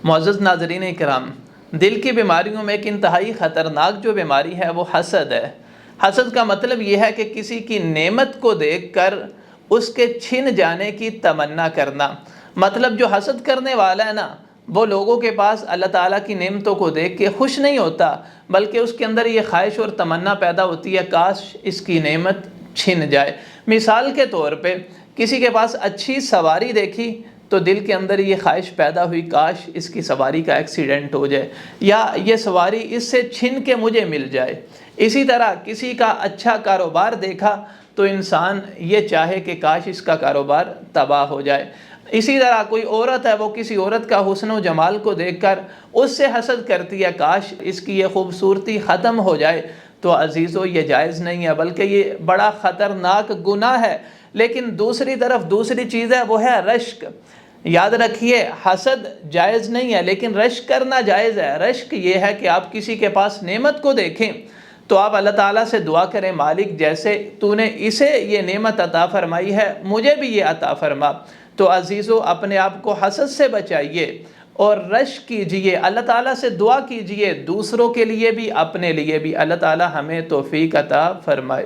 معزز ناظرین اکرام، دل کی بیماریوں میں ایک انتہائی خطرناک جو بیماری ہے وہ حسد ہے۔ حسد کا مطلب یہ ہے کہ کسی کی نعمت کو دیکھ کر اس کے چھن جانے کی تمنا کرنا۔ مطلب جو حسد کرنے والا ہے نا، وہ لوگوں کے پاس اللہ تعالیٰ کی نعمتوں کو دیکھ کے خوش نہیں ہوتا، بلکہ اس کے اندر یہ خواہش اور تمنا پیدا ہوتی ہے کاش اس کی نعمت چھن جائے۔ مثال کے طور پہ کسی کے پاس اچھی سواری دیکھی تو دل کے اندر یہ خواہش پیدا ہوئی کاش اس کی سواری کا ایکسیڈنٹ ہو جائے، یا یہ سواری اس سے چھن کے مجھے مل جائے۔ اسی طرح کسی کا اچھا کاروبار دیکھا تو انسان یہ چاہے کہ کاش اس کا کاروبار تباہ ہو جائے۔ اسی طرح کوئی عورت ہے، وہ کسی عورت کا حسن و جمال کو دیکھ کر اس سے حسد کرتی ہے کاش اس کی یہ خوبصورتی ختم ہو جائے۔ تو عزیزو، یہ جائز نہیں ہے، بلکہ یہ بڑا خطرناک گناہ ہے۔ لیکن دوسری طرف دوسری چیز ہے، وہ ہے رشک۔ یاد رکھیے، حسد جائز نہیں ہے لیکن رشک کرنا جائز ہے۔ رشک یہ ہے کہ آپ کسی کے پاس نعمت کو دیکھیں تو آپ اللہ تعالیٰ سے دعا کریں، مالک جیسے تو نے اسے یہ نعمت عطا فرمائی ہے مجھے بھی یہ عطا فرما۔ تو عزیزو، اپنے آپ کو حسد سے بچائیے اور رشک کیجئے، اللہ تعالیٰ سے دعا کیجئے، دوسروں کے لیے بھی اپنے لیے بھی۔ اللہ تعالیٰ ہمیں توفیق عطا فرمائے۔